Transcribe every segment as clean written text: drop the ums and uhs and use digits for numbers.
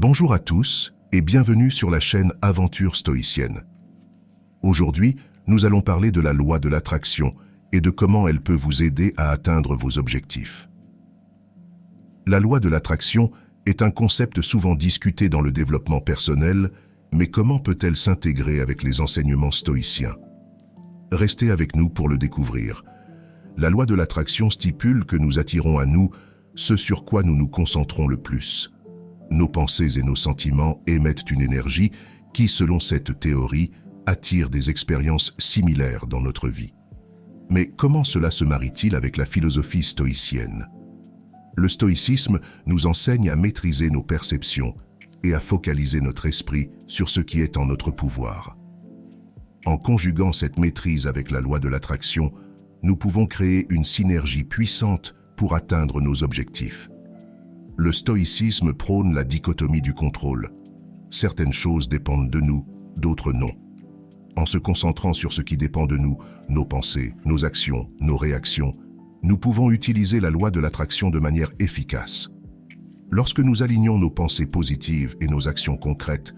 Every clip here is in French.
Bonjour à tous et bienvenue sur la chaîne Aventure Stoïcienne. Aujourd'hui, nous allons parler de la loi de l'attraction et de comment elle peut vous aider à atteindre vos objectifs. La loi de l'attraction est un concept souvent discuté dans le développement personnel, mais comment peut-elle s'intégrer avec les enseignements stoïciens? Restez avec nous pour le découvrir. La loi de l'attraction stipule que nous attirons à nous ce sur quoi nous nous concentrons le plus. Nos pensées et nos sentiments émettent une énergie qui, selon cette théorie, attire des expériences similaires dans notre vie. Mais comment cela se marie-t-il avec la philosophie stoïcienne? Le stoïcisme nous enseigne à maîtriser nos perceptions et à focaliser notre esprit sur ce qui est en notre pouvoir. En conjuguant cette maîtrise avec la loi de l'attraction, nous pouvons créer une synergie puissante pour atteindre nos objectifs. Le stoïcisme prône la dichotomie du contrôle. Certaines choses dépendent de nous, d'autres non. En se concentrant sur ce qui dépend de nous, nos pensées, nos actions, nos réactions, nous pouvons utiliser la loi de l'attraction de manière efficace. Lorsque nous alignons nos pensées positives et nos actions concrètes,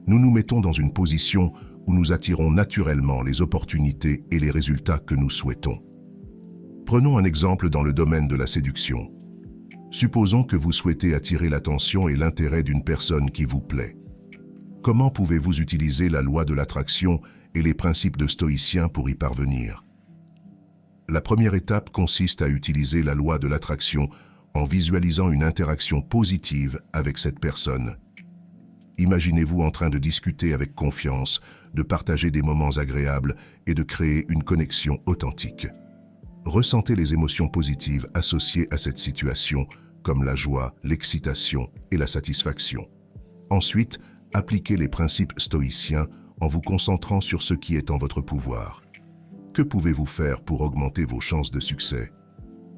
nous nous mettons dans une position où nous attirons naturellement les opportunités et les résultats que nous souhaitons. Prenons un exemple dans le domaine de la séduction. Supposons que vous souhaitez attirer l'attention et l'intérêt d'une personne qui vous plaît. Comment pouvez-vous utiliser la loi de l'attraction et les principes de stoïciens pour y parvenir? La première étape consiste à utiliser la loi de l'attraction en visualisant une interaction positive avec cette personne. Imaginez-vous en train de discuter avec confiance, de partager des moments agréables et de créer une connexion authentique. Ressentez les émotions positives associées à cette situation, comme la joie, l'excitation et la satisfaction. Ensuite, appliquez les principes stoïciens en vous concentrant sur ce qui est en votre pouvoir. Que pouvez-vous faire pour augmenter vos chances de succès?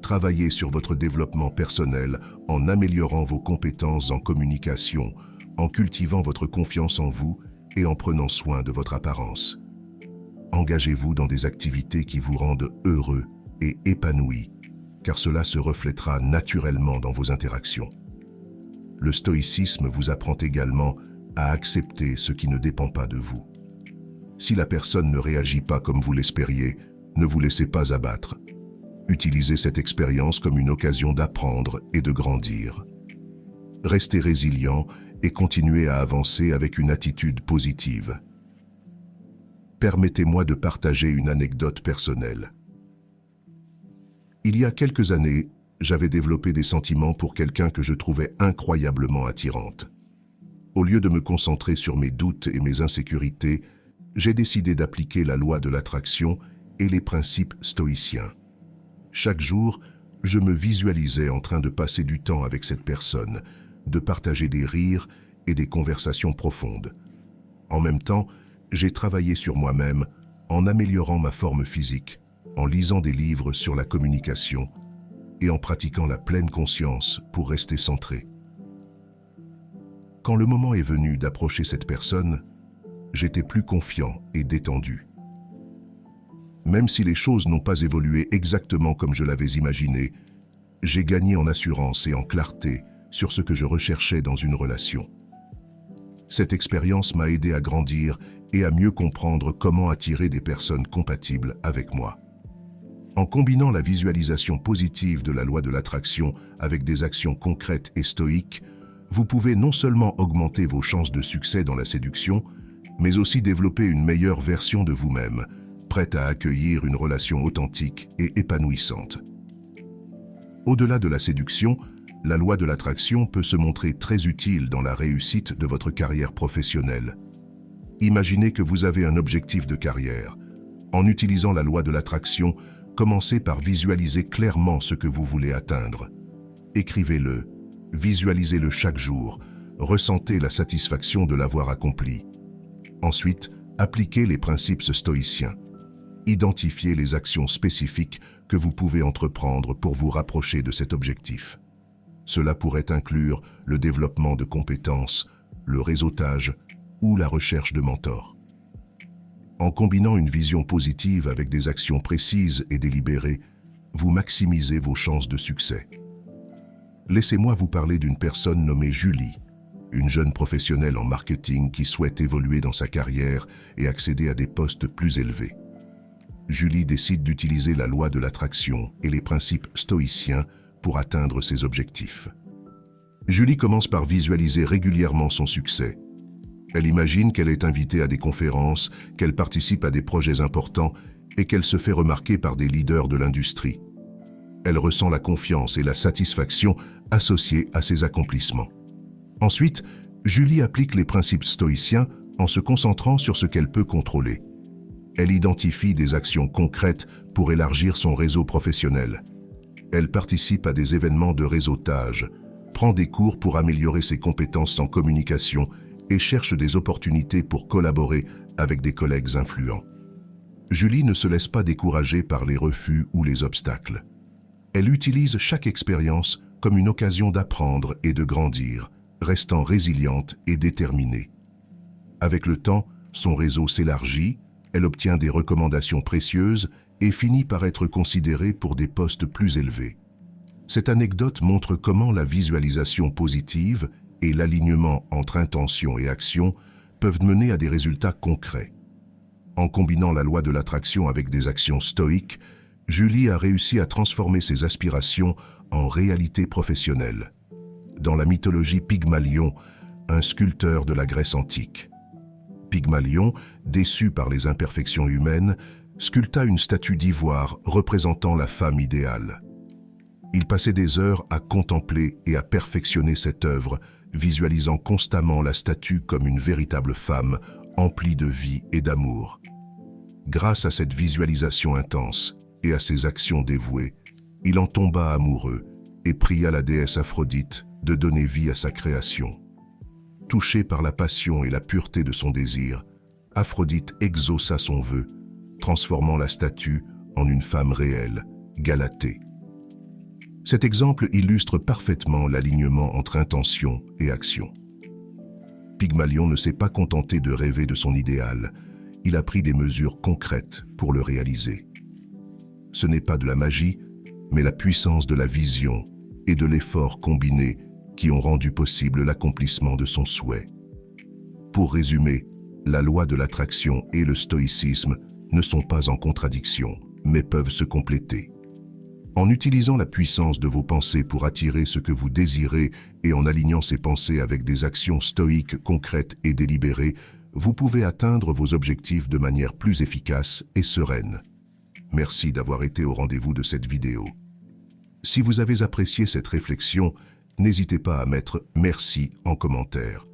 Travaillez sur votre développement personnel en améliorant vos compétences en communication, en cultivant votre confiance en vous et en prenant soin de votre apparence. Engagez-vous dans des activités qui vous rendent heureux et épanoui, car cela se reflètera naturellement dans vos interactions. Le stoïcisme vous apprend également à accepter ce qui ne dépend pas de vous. Si la personne ne réagit pas comme vous l'espériez, ne vous laissez pas abattre. Utilisez cette expérience comme une occasion d'apprendre et de grandir. Restez résilient et continuez à avancer avec une attitude positive. Permettez-moi de partager une anecdote personnelle. Il y a quelques années, j'avais développé des sentiments pour quelqu'un que je trouvais incroyablement attirante. Au lieu de me concentrer sur mes doutes et mes insécurités, j'ai décidé d'appliquer la loi de l'attraction et les principes stoïciens. Chaque jour, je me visualisais en train de passer du temps avec cette personne, de partager des rires et des conversations profondes. En même temps, j'ai travaillé sur moi-même en améliorant ma forme physique, en lisant des livres sur la communication et en pratiquant la pleine conscience pour rester centré. Quand le moment est venu d'approcher cette personne, j'étais plus confiant et détendu. Même si les choses n'ont pas évolué exactement comme je l'avais imaginé, j'ai gagné en assurance et en clarté sur ce que je recherchais dans une relation. Cette expérience m'a aidé à grandir et à mieux comprendre comment attirer des personnes compatibles avec moi. En combinant la visualisation positive de la loi de l'attraction avec des actions concrètes et stoïques, vous pouvez non seulement augmenter vos chances de succès dans la séduction, mais aussi développer une meilleure version de vous-même, prête à accueillir une relation authentique et épanouissante. Au-delà de la séduction, la loi de l'attraction peut se montrer très utile dans la réussite de votre carrière professionnelle. Imaginez que vous avez un objectif de carrière. En utilisant la loi de l'attraction, commencez par visualiser clairement ce que vous voulez atteindre. Écrivez-le, visualisez-le chaque jour, ressentez la satisfaction de l'avoir accompli. Ensuite, appliquez les principes stoïciens. Identifiez les actions spécifiques que vous pouvez entreprendre pour vous rapprocher de cet objectif. Cela pourrait inclure le développement de compétences, le réseautage ou la recherche de mentors. En combinant une vision positive avec des actions précises et délibérées, vous maximisez vos chances de succès. Laissez-moi vous parler d'une personne nommée Julie. une jeune professionnelle en marketing qui souhaite évoluer dans sa carrière et accéder à des postes plus élevés. Julie décide d'utiliser la loi de l'attraction et les principes stoïciens pour atteindre ses objectifs. Julie commence par visualiser régulièrement son succès. Elle imagine qu'elle est invitée à des conférences, qu'elle participe à des projets importants et qu'elle se fait remarquer par des leaders de l'industrie. Elle ressent la confiance et la satisfaction associées à ses accomplissements. Ensuite, Julie applique les principes stoïciens en se concentrant sur ce qu'elle peut contrôler. Elle identifie des actions concrètes pour élargir son réseau professionnel. Elle participe à des événements de réseautage, prend des cours pour améliorer ses compétences en communication et cherche des opportunités pour collaborer avec des collègues influents. Julie ne se laisse pas décourager par les refus ou les obstacles. Elle utilise chaque expérience comme une occasion d'apprendre et de grandir, restant résiliente et déterminée. Avec le temps, son réseau s'élargit, elle obtient des recommandations précieuses et finit par être considérée pour des postes plus élevés. Cette anecdote montre comment la visualisation positive et l'alignement entre intention et action peuvent mener à des résultats concrets. En combinant la loi de l'attraction avec des actions stoïques, Julie a réussi à transformer ses aspirations en réalité professionnelle. Dans la mythologie Pygmalion, un sculpteur de la Grèce antique. Pygmalion, déçu par les imperfections humaines, sculpta une statue d'ivoire représentant la femme idéale. Il passait des heures à contempler et à perfectionner cette œuvre, visualisant constamment la statue comme une véritable femme, emplie de vie et d'amour. Grâce à cette visualisation intense et à ses actions dévouées, il en tomba amoureux et pria la déesse Aphrodite de donner vie à sa création. Touché par la passion et la pureté de son désir, Aphrodite exauça son vœu, transformant la statue en une femme réelle, Galatée. Cet exemple illustre parfaitement l'alignement entre intention et action. Pygmalion ne s'est pas contenté de rêver de son idéal, il a pris des mesures concrètes pour le réaliser. Ce n'est pas de la magie, mais la puissance de la vision et de l'effort combiné qui ont rendu possible l'accomplissement de son souhait. Pour résumer, la loi de l'attraction et le stoïcisme ne sont pas en contradiction, mais peuvent se compléter. En utilisant la puissance de vos pensées pour attirer ce que vous désirez et en alignant ces pensées avec des actions stoïques concrètes et délibérées, vous pouvez atteindre vos objectifs de manière plus efficace et sereine. Merci d'avoir été au rendez-vous de cette vidéo. Si vous avez apprécié cette réflexion, n'hésitez pas à mettre « merci » en commentaire.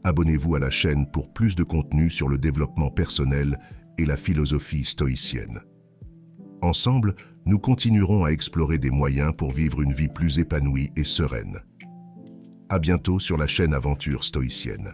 Abonnez-vous à la chaîne pour plus de contenu sur le développement personnel et la philosophie stoïcienne. Ensemble, nous continuerons à explorer des moyens pour vivre une vie plus épanouie et sereine. À bientôt sur la chaîne Aventure Stoïcienne.